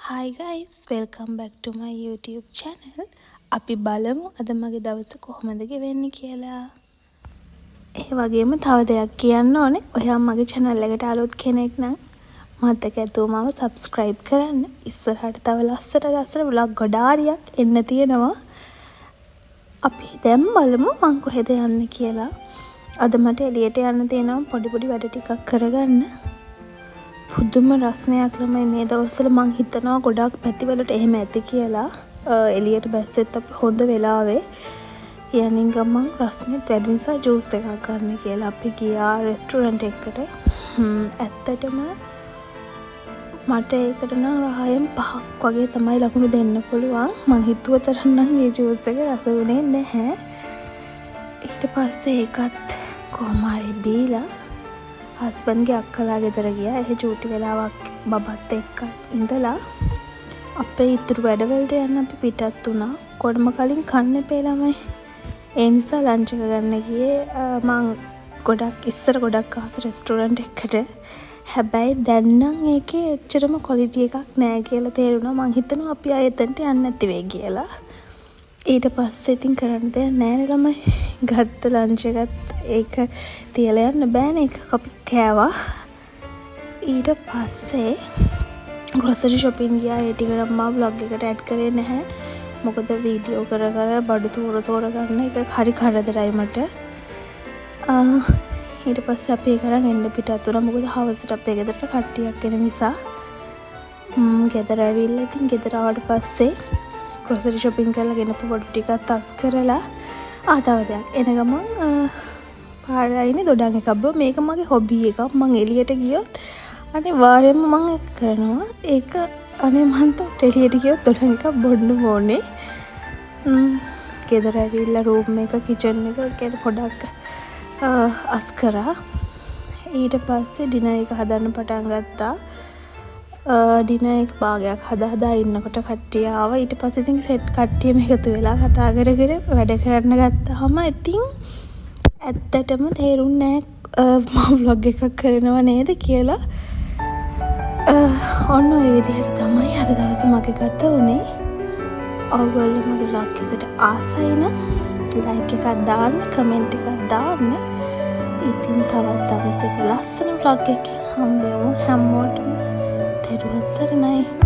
Hi guys, welcome back to my YouTube channel. අපි බලමු අද මගේ දවස කොහොමද ගෙවෙන්නේ කියලා. ඒ වගේම තව දෙයක් කියන්න ඕනේ. ඔයා මගේ channel එකට අලුත් කෙනෙක් නම් මතක ඇතුවම subscribe කරන්න. ඉස්සරහට තව ලස්සන vlog ගොඩාරියක් එන්න තියෙනවා. අපි දැන් බලමු මං කොහෙද යන්නේ කියලා. අද මට එළියට යන්න තියෙනවා පොඩි වැඩ ටිකක් කරගන්න. පුදුම රස්නයක් ළමයි මේ දවස්වල මං හිතනවා ගොඩක් පැතිවලට එහෙම ඇති කියලා. එළියට බැස්සෙත් අපි හොඳ වෙලාවේ යනින් ගමන් රස්නෙත් වැඩි නිසා ජූස් එකක් ගන්න කියලා අපි ගියා රෙස්ටුරන්ට් එකකට. ඇත්තටම මට ඒකට නම් රහයෙන් 5ක් වගේ තමයි ලකුණු දෙන්න පුළුවන්. මං හිතුව තරම් නම් මේ ජූස් එක රස වුණේ නැහැ. ඊට පස්සේ ඒකත් කොහොම හරි බීලා හස්බන්ඩ්ගේ අක්කලා ගෙදර ගියා. එහෙ චූටි වෙලාවක් බබත් එක්ක ඉඳලා අපේ ඉතුරු වැඩවලට යන්න අපි පිටත් වුණා. කොඩම කලින් කන්න එපේ ළමයි. ඒ නිසා ලන්ච් එක ගන්න ගියේ මං ගොඩක් ආස රෙස්ටුරන්ට් එකකට. හැබැයි දැන් නම් ඒකේ එච්චරම ක්වොලිටි එකක් නෑ කියලා තේරුණා. මං හිතනවා අපි ආයෙ එතනට යන්න නැති වෙයි කියලා. ඊට පස්සේ ඉතින් කරන්න දෙයක් නෑනේ ළමයි. ගත්ත ලන්ච් එකත් ඒක තියලා යන්න බෑනේ. ඒක අපි කෑවා. ඊට පස්සේ grocery shopping ගියා. ඒ ටික නම් මම vlog එකට add කරේ නැහැ. මොකද වීඩියෝ කර බඩු තෝර ගන්න එක හරි කරදරයි මට. ඊට පස්සේ අපි ඒක අරන් එන්න පිටත් වුණා. මොකද හවසට අපේ ගෙදරට කට්ටියක් එන නිසා. ගෙදර ඇවිල්ලා ඉතින් ගෙදර ආවට පස්සේ grocery shopping කරලා ගෙනපු බඩු ටිකත් අස් කරලා තව දෙයක් එන ගමන් පාරයිනේ දොඩම් එකක් බෝ. මේක මගේ හොබි එකක්. මං එළියට ගියොත් අනිවාර්යයෙන්ම මං ඒක කරනවා. ඒක අනේ මං තාට එළියට ගියොත් දොඩම් එකක් බොන්න ඕනේ. ගෙදර ඇවිල්ලා රූම් එක කිචන් එක කියන පොඩක් අස් කරා. ඊට පස්සේ ඩිනර් එක හදන්න පටන් ගත්තා. ඩිනර් එක භාගයක් හදා ඉන්නකොට කට්ටිය ආවා. ඊට පස්සේ ඉතින් සෙට් කට්ටියම එකතු වෙලා කතා කර වැඩ කරන්න ගත්තාම ඉතින් ඇත්තටම තේරුන්නේ නැහැ මම vlog එකක් කරනව නේද කියලා. ඔන්න ඔය විදිහට තමයි අද දවසේ මගේ ගත වුනේ. ඔයගොල්ලෝ මගේ vlog එකට ආසයි නම් like එකක් දාන්න, comment එකක් දාන්න. ඉතින් තවත් දවසක ලස්සන vlog එකකින් හම්බෙමු හැමෝටම. තෙරුවන් සරණයි.